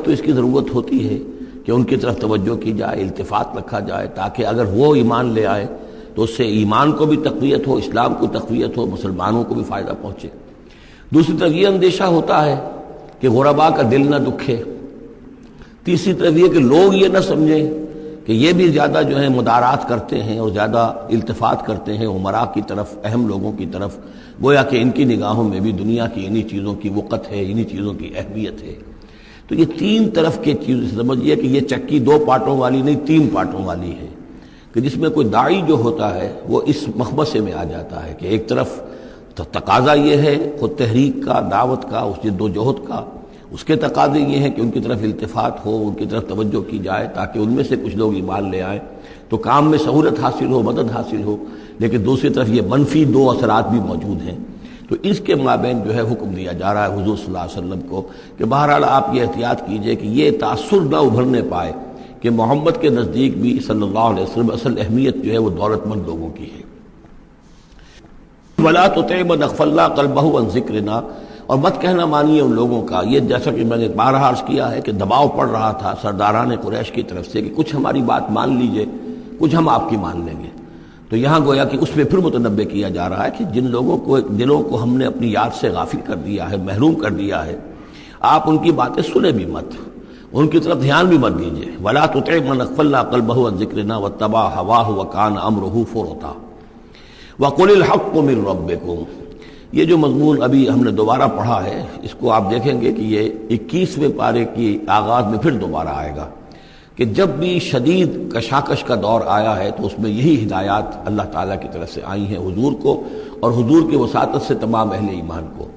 تو اس کی ضرورت ہوتی ہے کہ ان کی طرف توجہ کی جائے، التفات رکھا جائے، تاکہ اگر وہ ایمان لے آئے تو اس سے ایمان کو بھی تقویت ہو، اسلام کو تقویت ہو، مسلمانوں کو بھی فائدہ پہنچے۔ دوسری طرف یہ اندیشہ ہوتا ہے کہ غرباء کا دل نہ دکھے۔ تیسری طرف یہ کہ لوگ یہ نہ سمجھیں کہ یہ بھی زیادہ جو ہے مدارات کرتے ہیں اور زیادہ التفات کرتے ہیں امراء کی طرف، اہم لوگوں کی طرف، گویا کہ ان کی نگاہوں میں بھی دنیا کی انہی چیزوں کی وقت ہے، انہی چیزوں کی اہمیت ہے۔ تو یہ تین طرف کے چیز سمجھیے کہ یہ چکی دو پارٹوں والی نہیں، تین پارٹوں والی ہے، کہ جس میں کوئی داعی جو ہوتا ہے وہ اس مخمصے میں آ جاتا ہے کہ ایک طرف تقاضا یہ ہے خود تحریک کا، دعوت کا، اس جد و جہد کا، اس کے تقاضے یہ ہیں کہ ان کی طرف التفات ہو، ان کی طرف توجہ کی جائے تاکہ ان میں سے کچھ لوگ ایمان لے آئیں تو کام میں سہولت حاصل ہو، مدد حاصل ہو۔ لیکن دوسری طرف یہ منفی دو اثرات بھی موجود ہیں۔ تو اس کے مابین جو ہے حکم دیا جا رہا ہے حضور صلی اللہ علیہ وسلم کو کہ بہرحال آپ یہ احتیاط کیجئے کہ یہ تاثر نہ ابھرنے پائے کہ محمد کے نزدیک بھی صلی اللہ علیہ وسلم اصل اہمیت جو ہے وہ دولت مند لوگوں کی ہے۔ وَلَا تُطِعْ مَنْ أَغْفَلْنَا قَلْبَهُ عَنْ ذِكْرِنَا، اور مت کہنا مانیے ان لوگوں کا، یہ جیسا کہ میں نے بارہا عرض کیا ہے کہ دباؤ پڑ رہا تھا سرداران قریش کی طرف سے کہ کچھ ہماری بات مان لیجئے، کچھ ہم آپ کی مان لیں گے۔ تو یہاں گویا کہ اس میں پھر متنبہ کیا جا رہا ہے کہ جن لوگوں کو دلوں کو ہم نے اپنی یاد سے غافل کر دیا ہے، محروم کر دیا ہے، آپ ان کی باتیں سنیں بھی مت، ان کی طرف دھیان بھی مت دیجیے۔ وَلَا تُطِعْ مَنْ أَغْفَلْنَا قَلْبَهُ عَنْ ذِكْرِنَا وَاتَّبَعَ هَوَاهُ وَكَانَ أَمْرُهُ فُرُطًا وَقُلِ الْحَقُّ مِنْ رَبِّكُمْ۔ یہ جو مضمون ابھی ہم نے دوبارہ پڑھا ہے، اس کو آپ دیکھیں گے کہ یہ 21ویں پارے کی آغاز میں پھر دوبارہ آئے گا کہ جب بھی شدید کشاکش کا دور آیا ہے تو اس میں یہی ہدایات اللہ تعالیٰ کی طرف سے آئی ہیں حضور کو اور حضور کی وساطت سے تمام اہل ایمان کو،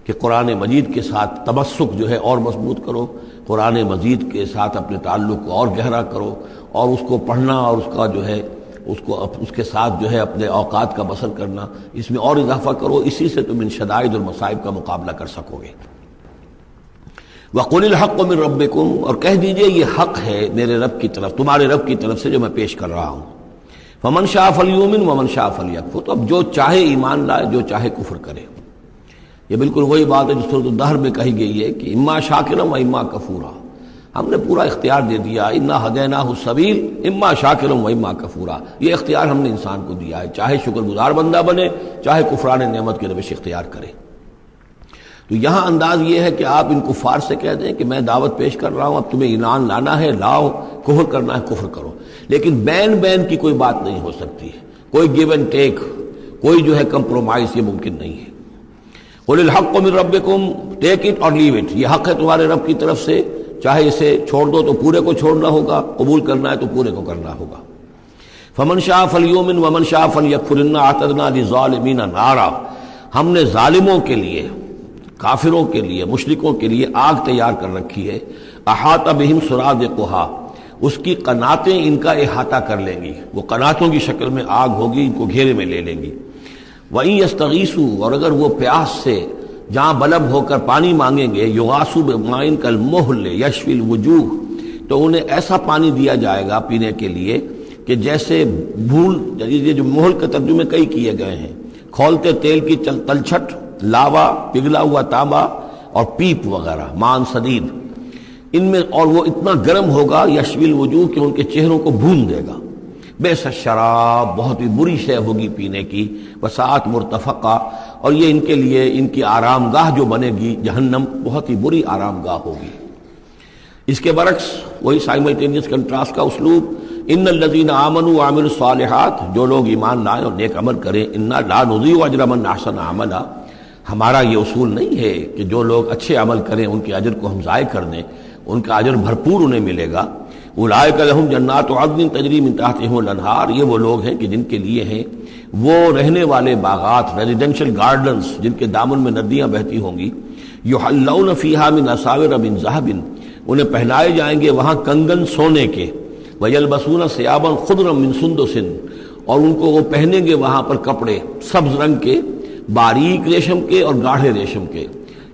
کہ قرآن مجید کے ساتھ تمسک جو ہے اور مضبوط کرو، قرآن مجید کے ساتھ اپنے تعلق کو اور گہرا کرو، اور اس کو پڑھنا اور اس کا جو ہے اس کے ساتھ جو ہے اپنے اوقات کا بسر کرنا، اس میں اور اضافہ کرو، اسی سے تم ان شدائد اور مصائب کا مقابلہ کر سکو گے۔ وَقُلِ الْحَقُّ مِنْ رَبِّكُمْ، اور کہہ دیجئے یہ حق ہے میرے رب کی طرف، تمہارے رب کی طرف سے جو میں پیش کر رہا ہوں۔ فَمَنْ شَاءَ فَلْيُؤْمِنْ وَمَنْ شَاءَ فَلْيَكْفُرْ، تو اب جو چاہے ایمان لائے، جو چاہے کفر کرے۔ یہ بالکل وہی بات ہے جو سورۃ الدہر میں کہی گئی ہے کہ اما شاکرا و اما کفورا، ہم نے پورا اختیار دے دیا، انا ہدیناہ السبیل اما شاکرا و اما کفورا، یہ اختیار ہم نے انسان کو دیا ہے، چاہے شکر گزار بندہ بنے، چاہے کفران نعمت کی روش اختیار کرے۔ تو یہاں انداز یہ ہے کہ آپ ان کفار سے کہہ دیں کہ میں دعوت پیش کر رہا ہوں، اب تمہیں ایمان لانا ہے لاؤ، کفر کرنا ہے کفر کرو، لیکن بین کی کوئی بات نہیں ہو سکتی، کوئی گیو اینڈ ٹیک، کوئی جو ہے کمپرومائز، یہ ممکن نہیں ہے۔ قُلِ الْحَقُّ مِنْ رَبِّكُمْ، ٹیک اٹ اور لیو اٹ، یہ حق ہے تمہارے رب کی طرف سے، چاہے اسے چھوڑ دو تو پورے کو چھوڑنا ہوگا، قبول کرنا ہے تو پورے کو کرنا ہوگا۔ فَمَنْ شَاءَ فَلْيُؤْمِنْ وَمَنْ شَاءَ فَلْيَكْفُرْ إِنَّا أَعْتَدْنَا لِلظَّالِمِينَ نَارًا، ہم نے ظالموں کے لیے، کافروں کے لیے، مشرکوں کے لیے آگ تیار کر رکھی ہے، احاطہ بہم سرادقها، اس کی قناتیں ان کا احاطہ کر لیں گی، وہ قناتوں کی شکل میں آگ ہوگی، ان کو گھیرے میں لے لیں گی۔ وَإِن يَسْتَغِيثُوا، اور اگر وہ پیاس سے جہاں بلب ہو کر پانی مانگیں گے، یغاثوا بماء کالمہل یشفی الوجوہ، تو انہیں ایسا پانی دیا جائے گا پینے کے لیے کہ جیسے بھول، یہ جو محل کے ترجمے کئی کیے گئے ہیں، کھولتے تیل کی تلچھٹ، لاوا، پگھلا ہوا تانبا اور پیپ وغیرہ، مان سدید، ان میں، اور وہ اتنا گرم ہوگا یشوی الوجوہ کہ ان کے چہروں کو بھون دے گا۔ بیس الشراب، بہت ہی بری شے ہوگی پینے کی، وساعت مرتفقہ، اور یہ ان کے لیے ان کی آرام گاہ جو بنے گی جہنم، بہت ہی بری آرام گاہ ہوگی۔ اس کے برعکس وہی سائملٹینیس کنٹراسٹ کا اسلوب، ان الذین آمنوا وعملوا الصالحات، جو لوگ ایمان لائیں اور نیک عمل کریں، انا لا نضیع اجر من احسن عملا، ہمارا یہ اصول نہیں ہے کہ جو لوگ اچھے عمل کریں ان کے اجر کو ہم ضائع کر دیں، ان کا اجر بھرپور انہیں ملے گا۔ اولئک لہم جنات عدن تجری من تحتہم الانہار، یہ وہ لوگ ہیں کہ جن کے لیے ہیں وہ رہنے والے باغات، ریزیڈینشل گارڈنز، جن کے دامن میں ندیاں بہتی ہوں گی، یحلون فیہا من اساور من ذہب، انہیں پہنائے جائیں گے وہاں کنگن سونے کے، ویلبسون ثیابا خضرا من سندس، اور ان کو وہ پہنیں گے وہاں پر کپڑے سبز رنگ کے، باریک ریشم کے اور گاڑھے ریشم کے،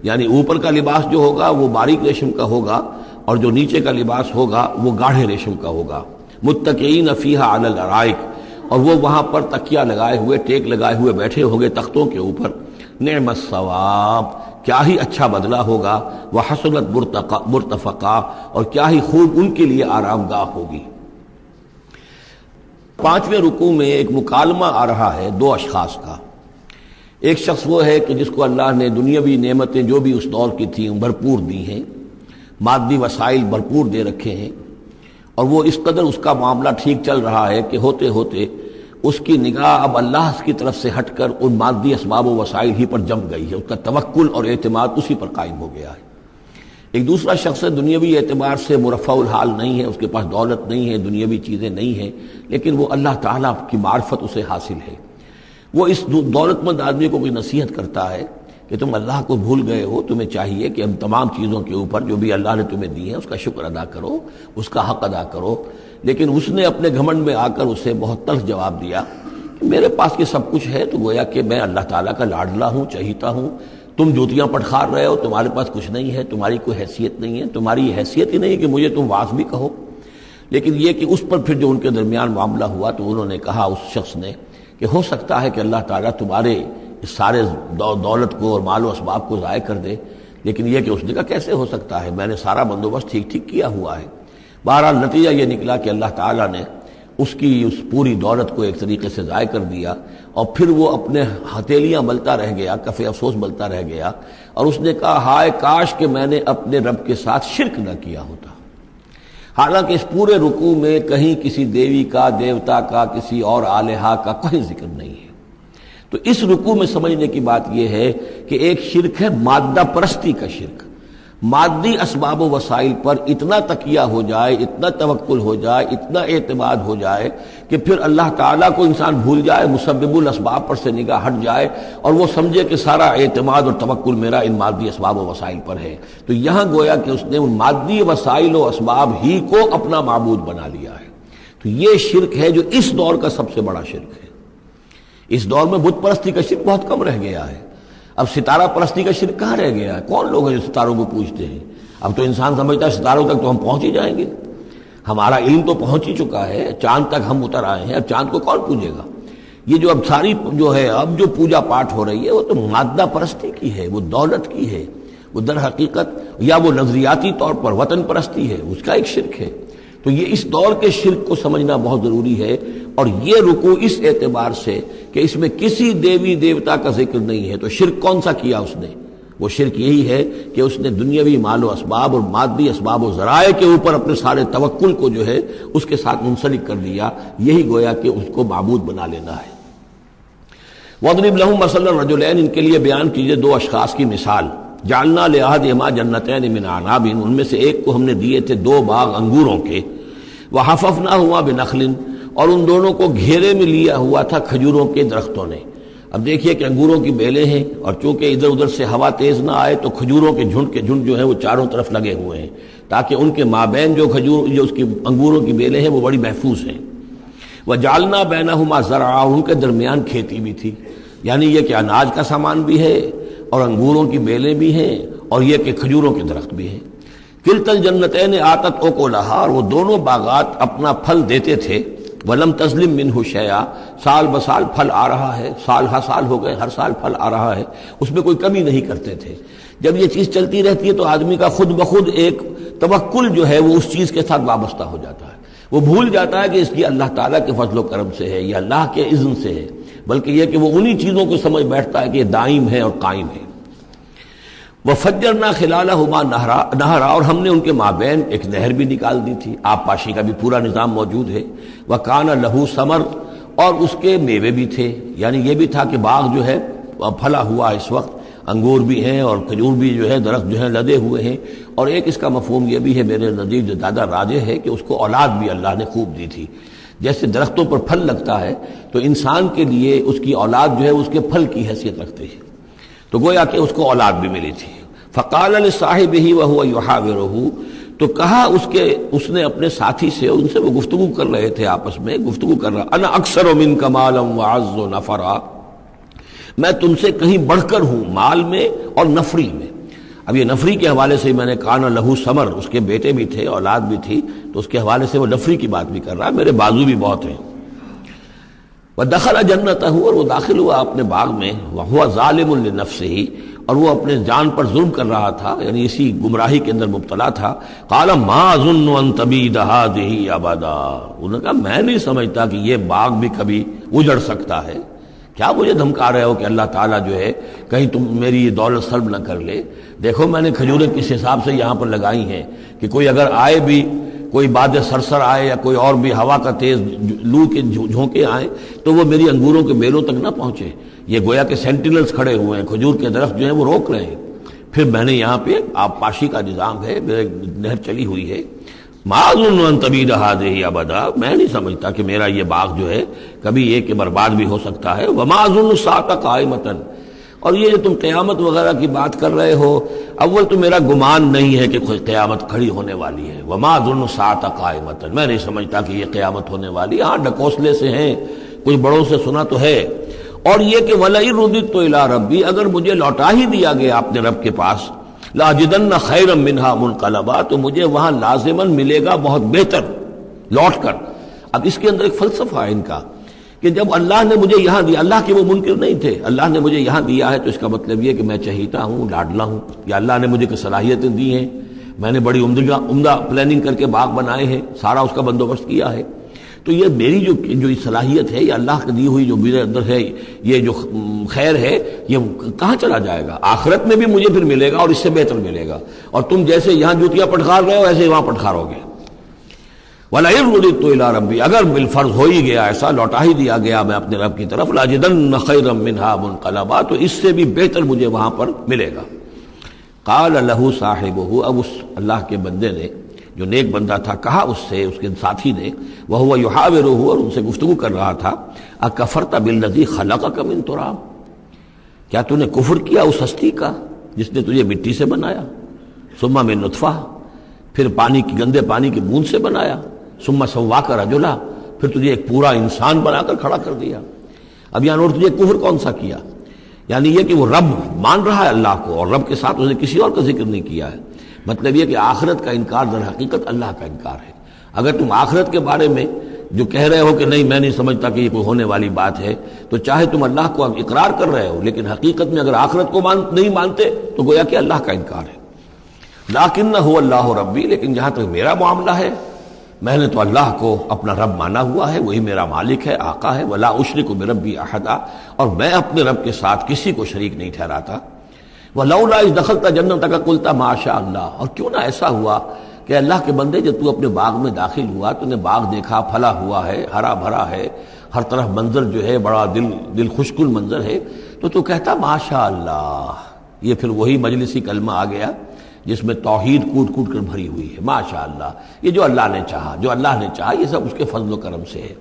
یعنی اوپر کا لباس جو ہوگا وہ باریک ریشم کا ہوگا اور جو نیچے کا لباس ہوگا وہ گاڑھے ریشم کا ہوگا۔ متکئین فیہا علی الارائک، اور وہ وہاں پر تکیہ لگائے ہوئے، ٹیک لگائے ہوئے بیٹھے ہوں گے تختوں کے اوپر۔ نعم الثواب، کیا ہی اچھا بدلہ ہوگا، وحسنت مرتفقا، اور کیا ہی خوب ان کے لیے آرام گاہ ہوگی۔ 5ویں رکوع میں ایک مکالمہ آ رہا ہے دو اشخاص کا۔ ایک شخص وہ ہے کہ جس کو اللہ نے دنیاوی نعمتیں جو بھی اس دور کی تھیں بھرپور دی ہیں، مادی وسائل بھرپور دے رکھے ہیں، اور وہ اس قدر اس کا معاملہ ٹھیک چل رہا ہے کہ ہوتے ہوتے اس کی نگاہ اب اللہ کی طرف سے ہٹ کر ان مادی اسباب و وسائل ہی پر جم گئی ہے، اس کا توکل اور اعتماد اسی پر قائم ہو گیا ہے۔ ایک دوسرا شخص ہے دنیاوی اعتبار سے مرفع الحال نہیں ہے، اس کے پاس دولت نہیں ہے، دنیاوی چیزیں نہیں ہیں، لیکن وہ اللہ تعالیٰ کی معرفت اسے حاصل ہے۔ وہ اس دولت مند آدمی کو کوئی نصیحت کرتا ہے کہ تم اللہ کو بھول گئے ہو، تمہیں چاہیے کہ ان تمام چیزوں کے اوپر جو بھی اللہ نے تمہیں دی ہے اس کا شکر ادا کرو، اس کا حق ادا کرو۔ لیکن اس نے اپنے گھمنڈ میں آ کر اسے بہت تلخ جواب دیا کہ میرے پاس یہ سب کچھ ہے، تو گویا کہ میں اللہ تعالیٰ کا لاڈلا ہوں، چہیتا ہوں، تم جوتیاں پٹخار رہے ہو، تمہارے پاس کچھ نہیں ہے، تمہاری کوئی حیثیت نہیں ہے، تمہاری یہ حیثیت ہی نہیں کہ مجھے تم واعظ بھی کہو۔ لیکن یہ کہ اس پر پھر جو ان کے درمیان معاملہ ہوا تو انہوں نے کہا، اس شخص نے، کہ ہو سکتا ہے کہ اللہ تعالیٰ تمہارے اس سارے دولت کو اور مال و اسباب کو ضائع کر دے، لیکن یہ کہ اس نے کہا کیسے ہو سکتا ہے، میں نے سارا بندوبست ٹھیک کیا ہوا ہے۔ بہرحال نتیجہ یہ نکلا کہ اللہ تعالیٰ نے اس کی اس پوری دولت کو ایک طریقے سے ضائع کر دیا، اور پھر وہ اپنے ہتھیلیاں ملتا رہ گیا، کف افسوس ملتا رہ گیا، اور اس نے کہا ہائے کاش کہ میں نے اپنے رب کے ساتھ شرک نہ کیا ہوتا۔ حالانکہ اس پورے رکوع میں کہیں کسی دیوی کا، دیوتا کا، کسی اور الہہ کا کوئی ذکر نہیں ہے۔ تو اس رکوع میں سمجھنے کی بات یہ ہے کہ ایک شرک ہے مادہ پرستی کا شرک، مادی اسباب و وسائل پر اتنا تکیہ ہو جائے، اتنا توکل ہو جائے، اتنا اعتماد ہو جائے کہ پھر اللہ تعالیٰ کو انسان بھول جائے، مسبب الاسباب پر سے نگاہ ہٹ جائے، اور وہ سمجھے کہ سارا اعتماد اور توکل میرا ان مادی اسباب و وسائل پر ہے۔ تو یہاں گویا کہ اس نے ان مادی وسائل و اسباب ہی کو اپنا معبود بنا لیا ہے۔ تو یہ شرک ہے جو اس دور کا سب سے بڑا شرک ہے۔ اس دور میں بت پرستی کا شرک بہت کم رہ گیا ہے، اب ستارہ پرستی کا شرک کہاں رہ گیا ہے؟ کون لوگ ہیں جو ستاروں کو پوجتے ہیں؟ اب تو انسان سمجھتا ہے ستاروں تک تو ہم پہنچ ہی جائیں گے، ہمارا علم تو پہنچ ہی چکا ہے، چاند تک ہم اتر آئے ہیں، اب چاند کو کون پوجے گا؟ یہ جو اب ساری جو ہے اب جو پوجا پاٹ ہو رہی ہے وہ تو مادہ پرستی کی ہے، وہ دولت کی ہے، وہ در حقیقت یا وہ نظریاتی طور پر وطن پرستی ہے، اس کا ایک شرک ہے۔ تو یہ اس دور کے شرک کو سمجھنا بہت ضروری ہے، اور یہ رکوع اس اعتبار سے کہ اس میں کسی دیوی دیوتا کا ذکر نہیں ہے۔ تو شرک کون سا کیا اس نے؟ وہ شرک یہی ہے کہ اس نے دنیاوی مال و اسباب اور مادی اسباب و ذرائع کے اوپر اپنے سارے توکل کو جو ہے اس کے ساتھ منسلک کر دیا، یہی گویا کہ اس کو معبود بنا لینا ہے۔ وَاضْرِبْ لَهُم مَثَلًا رَجُلَيْنِ، ان کے لیے بیان کیجئے دو اشخاص کی مثال۔ جعلنا لأحدهما جنتين من عناب، ان میں سے ایک کو ہم نے دیے تھے دو باغ انگوروں کے، وحففناهما بنخل، اور ان دونوں کو گھیرے میں لیا ہوا تھا کھجوروں کے درختوں نے۔ اب دیکھیے کہ انگوروں کی بیلیں ہیں، اور چونکہ ادھر ادھر سے ہوا تیز نہ آئے تو کھجوروں کے جھنڈ جو ہیں وہ چاروں طرف لگے ہوئے ہیں، تاکہ ان کے مابین جو اس کی انگوروں کی بیلیں ہیں وہ بڑی محفوظ ہیں۔ وجعلنا بینہما زرعا، ان کے درمیان کھیتی بھی تھی، یعنی یہ کہ اناج کا سامان بھی ہے اور انگوروں کی بیلیں بھی ہیں، اور یہ کہ کھجوروں کے درخت بھی ہیں۔ کلتا الجنتین آتت اکلہا، اور وہ دونوں باغات اپنا پھل دیتے تھے، ولم تظلم منہ شیئا، سال بسال پھل آ رہا ہے، سال ہر سال ہو گئے، ہر سال پھل آ رہا ہے، اس میں کوئی کمی نہیں کرتے تھے۔ جب یہ چیز چلتی رہتی ہے تو آدمی کا خود بخود ایک توکل جو ہے وہ اس چیز کے ساتھ وابستہ ہو جاتا ہے، وہ بھول جاتا ہے کہ اس کی اللہ تعالیٰ کے فضل و کرم سے ہے یا اللہ کے اذن سے ہے، بلکہ یہ کہ وہ انہی چیزوں کو سمجھ بیٹھتا ہے کہ یہ دائم ہے اور قائم ہے۔ وَفَجَّرْنَا خِلَالَهُمَا نَهْرًا، اور ہم نے ان کے مابین ایک نہر بھی نکال دی تھی، آب پاشی کا بھی پورا نظام موجود ہے۔ وَكَانَ لَهُ ثَمَرٌ، اور اس کے میوے بھی تھے، یعنی یہ بھی تھا کہ باغ جو ہے پھلا ہوا اس وقت، انگور بھی ہیں اور کھجور بھی جو ہے درخت جو ہیں لدے ہوئے ہیں۔ اور ایک اس کا مفہوم یہ بھی ہے میرے نزدیک جو زیادہ راجح ہے کہ اس کو اولاد بھی اللہ نے خوب دی تھی۔ جیسے درختوں پر پھل لگتا ہے تو انسان کے لیے اس کی اولاد جو ہے اس کے پھل کی حیثیت رکھتے ہیں، تو گویا کہ اس کو اولاد بھی ملی تھی۔ فقال لصاحبہ وہو یحاورہ، تو کہا اس نے اپنے ساتھی سے، ان سے وہ گفتگو کر رہے تھے، آپس میں گفتگو کر رہا، انا اکثر منک مالا واعز نفرا، میں تم سے کہیں بڑھ کر ہوں مال میں اور نفری میں۔ اب یہ نفری کے حوالے سے میں نے کانا لہو ثمر، اس کے بیٹے بھی تھے، اولاد بھی تھی، تو اس کے حوالے سے وہ نفری کی بات بھی کر رہا ہے، میرے بازو بھی بہت ہیں۔ وَدَخَلَ جَنَّتَهُ، اور وہ داخل ہوا اپنے باغ میں، وَهُوَ ظَالِمٌ لِنَفْسِهِ، اور وہ اپنے جان پر ظلم کر رہا تھا، یعنی اسی گمراہی کے اندر مبتلا تھا، قال ما اظن ان تبید هذه ابدا، انہوں نے کہا میں نہیں سمجھتا کہ یہ باغ بھی کبھی اجڑ سکتا ہے۔ کیا مجھے دھمکا رہے ہو کہ اللہ تعالیٰ جو ہے کہیں تم میری یہ دولت سلب نہ کر لے؟ دیکھو میں نے کھجوریں کس حساب سے یہاں پر لگائی ہیں کہ کوئی اگر آئے بھی، کوئی باد سرسر آئے یا کوئی اور بھی ہوا کا تیز لو کے جھونکے آئیں تو وہ میری انگوروں کے بیلوں تک نہ پہنچے۔ یہ گویا کہ سینٹینلز کھڑے ہوئے ہیں، کھجور کے درخت جو ہیں وہ روک رہے ہیں۔ پھر میں نے یہاں پہ آبپاشی کا نظام ہے، نہر چلی ہوئی ہے۔ ما اظن ان تبید هذه ابدا، میں نہیں سمجھتا کہ میرا یہ باغ جو ہے کبھی یہ کہ برباد بھی ہو سکتا ہے۔ وما اظن الساعة قائمة، اور یہ جو تم قیامت وغیرہ کی بات کر رہے ہو، اول تو میرا گمان نہیں ہے کہ کوئی قیامت کھڑی ہونے والی ہے۔ وما اظن الساعة قائمة، میں نہیں سمجھتا کہ یہ قیامت ہونے والی، ہاں ڈکوسلے سے ہیں، کچھ بڑوں سے سنا تو ہے۔ اور یہ کہ وَلَئِن رُدِدتُّ إِلَىٰ رَبِّي، اگر مجھے لوٹا ہی دیا گیا اپنے رب کے پاس، لَأَجِدَنَّ خَيْرًا مِّنْهَا مُنقَلَبًا، تو مجھے وہاں لازماً ملے گا بہت بہتر لوٹ کر۔ اب اس کے اندر ایک فلسفہ ہے ان کا کہ جب اللہ نے مجھے یہاں دیا، اللہ کے وہ منکر نہیں تھے، اللہ نے مجھے یہاں دیا ہے تو اس کا مطلب یہ کہ میں چہیتا ہوں، لاڈلا ہوں، یا اللہ نے مجھے صلاحیتیں دی ہیں، میں نے بڑی عمدہ پلاننگ کر کے باغ بنائے ہیں، سارا اس کا بندوبست کیا ہے، تو یہ میری جو صلاحیت ہے، یہ اللہ کی دی ہوئی جو میرے اندر ہے، یہ جو خیر ہے، یہ کہاں چلا جائے گا؟ آخرت میں بھی مجھے پھر ملے گا اور اس سے بہتر ملے گا، اور تم جیسے یہاں جوتیاں پٹخار رہے ہو ایسے وہاں پٹخارو گے۔ وَلَئِن رُدِدتُّ إِلَىٰ رَبِّي، اگر بالفرض ہو ہی گیا ایسا، لوٹا ہی دیا گیا میں اپنے رب کی طرف، لَأَجِدَنَّ خَيْرًا مِّنْهَا مُنقَلَبًا، تو اس سے بھی بہتر مجھے وہاں پر ملے گا۔ قال له صاحبه، اب اس اللہ کے بندے نے جو نیک بندہ تھا کہا اس سے، اس کے ساتھی نے، وَهُوَ يُحَاوِرُهُ، اور ان سے گفتگو کر رہا تھا، أَكَفَرْتَ بِالَّذِي خَلَقَكَ مِن تُرَابٍ، کیا تو نے کفر کیا اس ہستی کا جس نے تجھے مٹی سے بنایا، ثُمَّ مِن نُطْفَةٍ، پھر پانی کی گندے پانی کی بوند سے بنایا، ثُمَّ سَوَّاكَ رَجُلًا، پھر تجھے ایک پورا انسان بنا کر کھڑا کر دیا۔ اب یہاں اور تجھے کفر کون سا کیا؟ یعنی یہ کہ وہ رب مان رہا ہے اللہ کو، اور رب کے ساتھ اس نے کسی اور کا ذکر نہیں کیا ہے۔ مطلب یہ کہ آخرت کا انکار در حقیقت اللہ کا انکار ہے۔ اگر تم آخرت کے بارے میں جو کہہ رہے ہو کہ نہیں میں نہیں سمجھتا کہ یہ کوئی ہونے والی بات ہے، تو چاہے تم اللہ کو اقرار کر رہے ہو، لیکن حقیقت میں اگر آخرت کو نہیں مانتے تو گویا کہ اللہ کا انکار ہے۔ لَٰكِنَّهُ اللَّهُ رَبِّي، لیکن جہاں تک میرا معاملہ ہے، میں نے تو اللہ کو اپنا رب مانا ہوا ہے، وہی میرا مالک ہے، آقا ہے۔ وَلَا أُشْرِكُ بِرَبِّي أَحَدًا، اور میں اپنے رب کے ساتھ کسی کو شریک نہیں ٹھہراتا۔ وَلَوْلَا إِذْ دَخَلْتَ جَنَّتَكَ قُلْتَ مَا شَاءَ اللَّهُ، اور کیوں نہ ایسا ہوا کہ اللہ کے بندے جب تو اپنے باغ میں داخل ہوا، تو نے باغ دیکھا پھلا ہوا ہے، ہرا بھرا ہے، ہر طرف منظر جو ہے بڑا دل خوشکن منظر ہے، تو کہتا ما شاء اللہ۔ یہ پھر وہی مجلسی کلمہ آ گیا جس میں توحید کوٹ کوٹ کر بھری ہوئی ہے، ما شاء اللہ، یہ جو اللہ نے چاہا، جو اللہ نے چاہا، یہ سب اس کے فضل و کرم سے ہے۔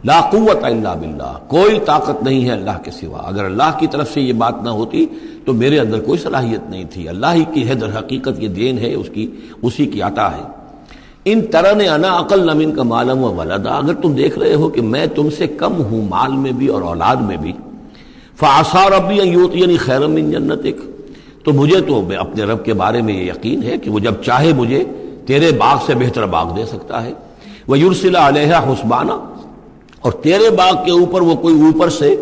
لا قوت الا باللہ، کوئی طاقت نہیں ہے اللہ کے سوا۔ اگر اللہ کی طرف سے یہ بات نہ ہوتی تو میرے اندر کوئی صلاحیت نہیں تھی، اللہ ہی کی ہے، در حقیقت یہ دین ہے اسی کی عطا ہے۔ ان ترن انا اقل منک مالا و ولدا، اگر تم دیکھ رہے ہو کہ میں تم سے کم ہوں مال میں بھی اور اولاد میں بھی، فعسى ربی ان یؤتینی خیرا من جنتک، تو مجھے تو اپنے رب کے بارے میں یہ یقین ہے کہ وہ جب چاہے مجھے تیرے باغ سے بہتر باغ دے سکتا ہے۔ وَيُرْسِلَ عَلَيْهَا حُسْبَانًا، اور تیرے باغ کے اوپر وہ کوئی اوپر سے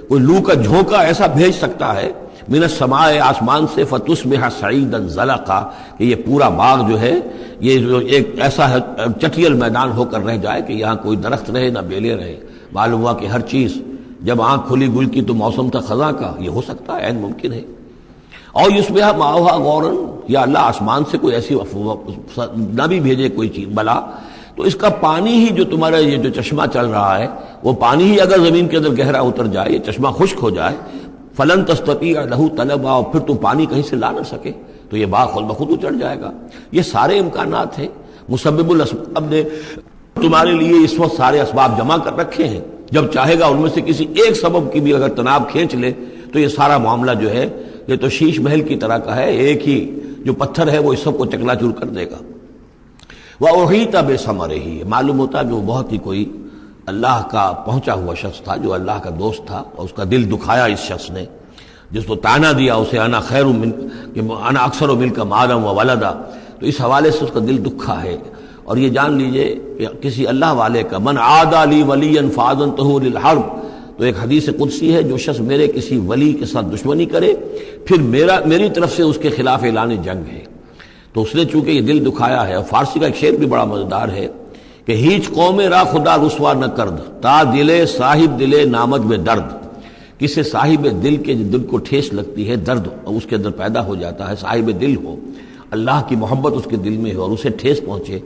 کوئی لو کا جھونکا ایسا بھیج سکتا ہے، من السماء، آسمان سے، فَتُصْبِحَ صَعِيدًا زَلَقًا، کہ یہ پورا باغ جو ہے یہ جو ایک ایسا چٹیل میدان ہو کر رہ جائے کہ یہاں کوئی درخت رہے نہ بیلے رہے۔ معلوم ہوا کہ ہر چیز جب آنکھ کھلی گل کی تو موسم تھا خزاں کا، یہ ہو سکتا ہے، عین ممکن ہے۔ اور یصبح ماؤہا غوراً، یا اللہ آسمان سے کوئی ایسی نہ بھی بھیجے کوئی چیز بلا، تو اس کا پانی ہی جو تمہارا یہ جو چشمہ چل رہا ہے، وہ پانی ہی اگر زمین کے اندر گہرا اتر جائے، یہ چشمہ خشک ہو جائے، فلن تستطیع لہ طلبا، اور پھر تو پانی کہیں سے لا نہ سکے، تو یہ باغ خود بخود اچڑ جائے گا۔ یہ سارے امکانات ہیں، مسبب الاسباب نے تمہارے لیے اس وقت سارے اسباب جمع کر رکھے ہیں، جب چاہے گا ان میں سے کسی ایک سبب کی بھی اگر تناب کھینچ لے تو یہ سارا معاملہ جو ہے یہ تو شیش محل کی طرح کا ہے، ایک ہی جو پتھر ہے وہ اس سب کو چکنا چور کر دے گا۔ وَأُحِيطَ بِثَمَرِهِ، معلوم ہوتا ہے کہ وہ بہت ہی کوئی اللہ کا پہنچا ہوا شخص تھا، جو اللہ کا دوست تھا، اور اس کا دل دکھایا اس شخص نے، جس کو تانا دیا اسے انا خیر من کہ انا اکثر منک مالا و ولدا، تو اس حوالے سے اس کا دل دکھا ہے۔ اور یہ جان لیجئے کہ کسی اللہ والے کا من عادى لي وليا فاذنته للحرب، تو تو ایک حدیث قدسی ہے، جو شخص میرے کسی ولی کے ساتھ دشمنی کرے پھر میری طرف سے اس کے خلاف اعلان جنگ ہے، تو اس نے چونکہ یہ دل دکھایا ہے۔ اور فارسی کا ایک شعر بھی بڑا مزیدار ہے کہ ہیچ قوم را خدا رسوا نہ کرد، تا دلے صاحب دلے نامد میں درد۔ کسی صاحب دل کے دل کو ٹھیس لگتی ہے، درد اس کے اندر پیدا ہو جاتا ہے، صاحب دل ہو، اللہ کی محبت اس کے دل میں ہو اور اسے ٹھیس پہنچے،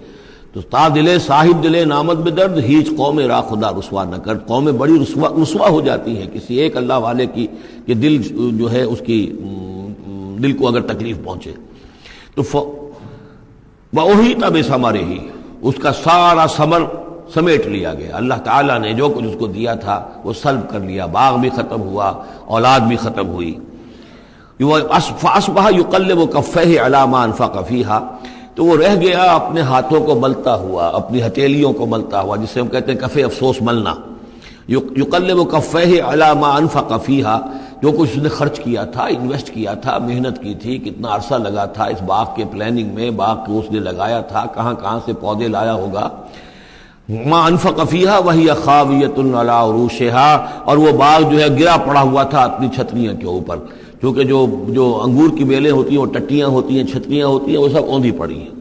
تو تا دلے صاحب دلے نامد میں درد، ہیچ قوم را خدا رسوا نہ کر۔ قومیں بڑی رسوا ہو جاتی ہیں کسی ایک اللہ والے کی کہ دل جو ہے اس کی دل کو اگر تکلیف پہنچے تو وَأُحِيطَ بِثَمَرِهِ، اس کا سارا ثمر سمیٹ لیا گیا، اللہ تعالیٰ نے جو کچھ اس کو دیا تھا وہ سلب کر لیا، باغ بھی ختم ہوا، اولاد بھی ختم ہوئی۔ فَأَصْبَحَ يُقَلِّبُ كَفَّيْهِ عَلَىٰ مَا أَنفَقَ فِيهَا، تو وہ رہ گیا اپنے ہاتھوں کو ملتا ہوا، اپنی ہتھیلیوں کو ملتا ہوا، جسے ہم کہتے ہیں کفِ افسوس ملنا۔ یقلب کفیہ علی ما انفق فیہا، جو کچھ اس نے خرچ کیا تھا، انویسٹ کیا تھا، محنت کی تھی، کتنا عرصہ لگا تھا اس باغ کے پلاننگ میں، باغ کو اس نے لگایا تھا، کہاں کہاں سے پودے لایا ہوگا۔ ما انفق فیہا وہی خاویۃ علی عروشہا، اور وہ باغ جو ہے گرا پڑا ہوا تھا اپنی چھتریاں کے اوپر، کیونکہ جو انگور کی بیلیں ہوتی ہیں وہ ٹٹیاں ہوتی ہیں، چھتریاں ہوتی ہیں، وہ سب اوندھی پڑی ہیں۔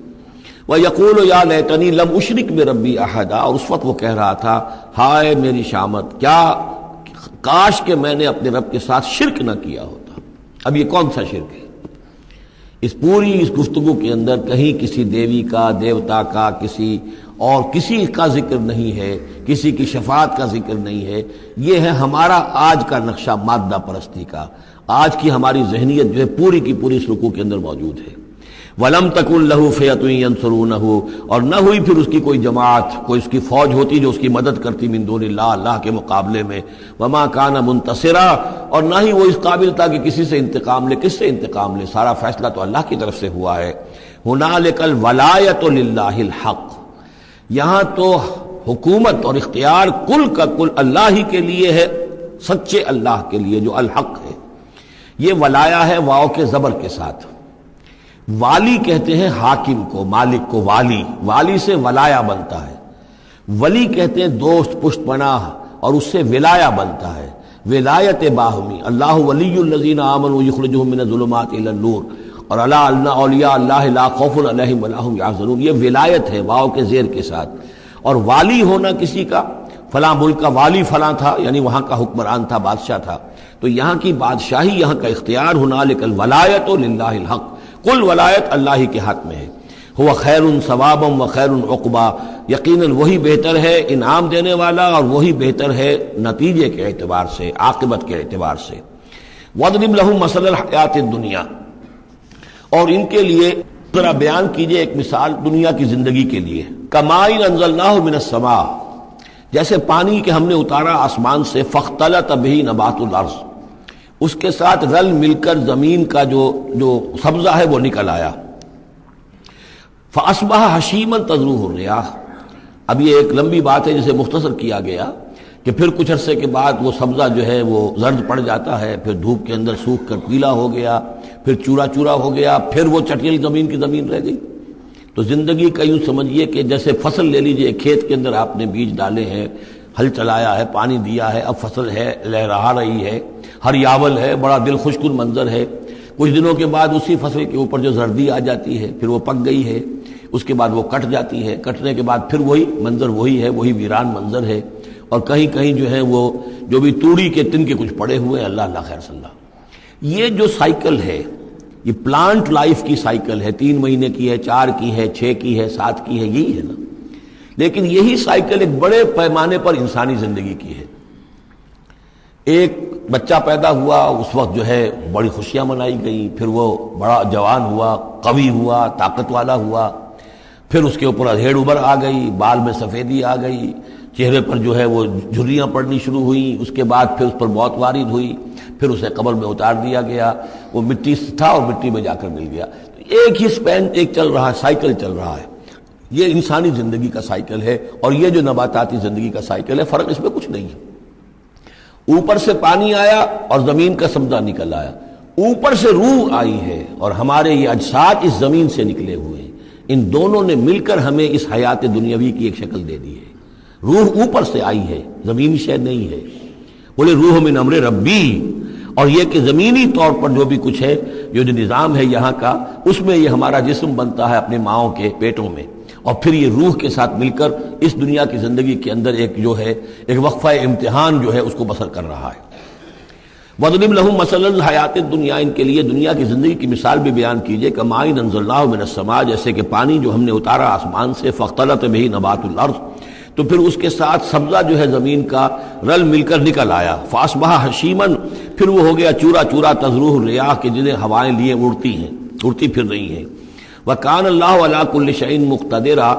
وَيَقُولُ يَا لَيْتَنِي لَمْ أُشْرِكْ بِرَبِّي أَحَدًا، اور اس وقت وہ کہہ رہا تھا ہائے میری شامت، کیا کاش کہ میں نے اپنے رب کے ساتھ شرک نہ کیا ہوتا۔ اب یہ کون سا شرک ہے؟ اس پوری اس گفتگو کے اندر کہیں کسی دیوی کا، دیوتا کا، کسی کا ذکر نہیں ہے، کسی کی شفاعت کا ذکر نہیں ہے۔ یہ ہے ہمارا آج کا نقشہ مادہ پرستی کا، آج کی ہماری ذہنیت جو ہے پوری کی پوری اس رکوع کے اندر موجود ہے۔ وَلَمْ تَكُنْ لَهُ فِئَةٌ يَنْصُرُونَهُ، اور نہ ہوئی پھر اس کی کوئی جماعت، کوئی اس کی فوج ہوتی جو اس کی مدد کرتی من دون اللہ، اللہ کے مقابلے میں۔ وَمَا كَانَ مُنْتَصِرًا، اور نہ ہی وہ اس قابل تھا کہ کسی سے انتقام لے۔ کس سے انتقام لے؟ سارا فیصلہ تو اللہ کی طرف سے ہوا ہے۔ هُنَالِكَ الْوَلَایَةُ لِلَّهِ الْحَقِّ، یہاں تو حکومت اور اختیار کل کا کل اللہ ہی کے لیے ہے، سچے اللہ کے لیے جو الحق ہے۔ یہ ولایا ہے واو کے زبر کے ساتھ۔ والی کہتے ہیں حاکم کو، مالک کو والی، والی سے ولایا بنتا ہے۔ ولی کہتے ہیں دوست، پشت پناہ، اور اس سے ولایا بنتا ہے، ولایت باہمی۔ اللہ ولی الذین آمنوا یخرجہم من الظلمات الی النور، اور الا ان اولیاء اللہ لا خوف علیہم ولا هم یحزنون، یہ ولایت ہے واو کے زیر کے ساتھ۔ اور والی ہونا کسی کا، فلاں ملک کا والی فلاں تھا، یعنی وہاں کا حکمران تھا، بادشاہ تھا، تو یہاں کی بادشاہی، یہاں کا اختیار، هنالک الولایۃ للہ الحق، کل ولایت اللہ ہی کے ہاتھ میں ہے۔ ہوا خیر ثوابا و خیر عقبا، یقیناً وہی بہتر ہے انعام دینے والا، اور وہی بہتر ہے نتیجے کے اعتبار سے، عاقبت کے اعتبار سے۔ وَاضْرِبْ لَهُم مَثَلَ الْحَیَاةِ الدُّنْیَا، اور ان کے لیے ذرا بیان کیجئے ایک مثال دنیا کی زندگی کے لیے۔ کَمَاءٍ أَنزَلْنَاهُ مِنَ السَّمَاءِ، جیسے پانی کہ ہم نے اتارا آسمان سے، فَاخْتَلَطَ بِهِ نَبَاتُ الْأَرْضِ، اس کے ساتھ رل مل کر زمین کا جو سبزہ ہے وہ نکل آیا۔ فَأَصْبَحَ حَشِيمًا تَذْرُوهُ الرِّيَاحُ، اب یہ ایک لمبی بات ہے جسے مختصر کیا گیا کہ پھر کچھ عرصے کے بعد وہ سبزہ جو ہے وہ زرد پڑ جاتا ہے، پھر دھوپ کے اندر سوکھ کر پیلا ہو گیا، پھر چورا چورا ہو گیا، پھر وہ چٹیل زمین کی زمین رہ گئی۔ تو زندگی کا یوں سمجھیے کہ جیسے فصل لے لیجئے، کھیت کے اندر آپ نے بیج ڈالے ہیں، ہل چلایا ہے، پانی دیا ہے، اب فصل ہے، لہرا رہی ہے، ہریاول ہے، بڑا دل خوش کن منظر ہے۔ کچھ دنوں کے بعد اسی فصل کے اوپر جو زردی آ جاتی ہے، پھر وہ پک گئی ہے، اس کے بعد وہ کٹ جاتی ہے، کٹنے کے بعد پھر وہی منظر وہی ہے، وہی ویران منظر ہے، اور کہیں کہیں جو ہے وہ جو بھی توڑی کے تن کے کچھ پڑے ہوئے ہیں، اللہ اللہ خیر صلی اللہ۔ یہ جو سائیکل ہے، یہ پلانٹ لائف کی سائیکل ہے، 3 مہینے کی ہے، 4 کی ہے، 6 کی ہے، 7 کی ہے، یہی ہے نا۔ لیکن یہی سائیکل ایک بڑے پیمانے پر انسانی زندگی کی ہے۔ ایک بچہ پیدا ہوا، اس وقت جو ہے بڑی خوشیاں منائی گئیں، پھر وہ بڑا جوان ہوا، قوی ہوا، طاقت والا ہوا، پھر اس کے اوپر ادھیڑ ابھر آ گئی، بال میں سفیدی آ گئی، چہرے پر جو ہے وہ جھریاں پڑنی شروع ہوئیں، اس کے بعد پھر اس پر موت وارد ہوئی، پھر اسے قبر میں اتار دیا گیا، وہ مٹی سے تھا اور مٹی میں جا کر مل گیا۔ ایک ہی سپین ایک چل رہا ہے، سائیکل چل رہا ہے۔ یہ انسانی زندگی کا سائیکل ہے، اور یہ جو نباتاتی زندگی کا سائیکل ہے، فرق اس میں کچھ نہیں ہے۔ اوپر سے پانی آیا اور زمین کا سبزہ نکل آیا، اوپر سے روح آئی ہے، اور ہمارے یہ اجساد اس زمین سے نکلے ہوئے ہیں، ان دونوں نے مل کر ہمیں اس حیات دنیاوی کی ایک شکل دے دی ہے۔ روح اوپر سے آئی ہے، زمینی شے نہیں ہے۔ بولے روح من امر ربی، اور یہ کہ زمینی طور پر جو بھی کچھ ہے، جو نظام ہے یہاں کا، اس میں یہ ہمارا جسم بنتا ہے اپنے ماؤں کے پیٹوں میں، اور پھر یہ روح کے ساتھ مل کر اس دنیا کی زندگی کے اندر ایک جو ہے ایک وقفہ امتحان جو ہے اس کو بسر کر رہا ہے۔ وَضْرِبْ لَهُم مَثَلًا الْحَيَاةِ الدُّنْيَا، ان کے لیے دنیا کی زندگی کی مثال بھی بیان کیجئے، كَمَاءٍ أَنزَلْنَاهُ مِنَ السَّمَاءِ، جیسے کہ پانی جو ہم نے اتارا آسمان سے، فَاخْتَلَطَ بِهِ نَبَاتُ الْأَرْضِ، تو پھر اس کے ساتھ سبزہ جو ہے زمین کا رل مل کر نکل آیا، فَأَصْبَحَ حَشِيمًا، پھر وہ ہو گیا چورا چورا، تَذْرُوهُ الرِّيَاحُ، کہ جنہیں ہوائیں لیے اڑتی پھر رہی ہیں۔ وَكَانَ اللَّهُ عَلَىٰ كُلِّ شَيْءٍ مُقْتَدِرًا،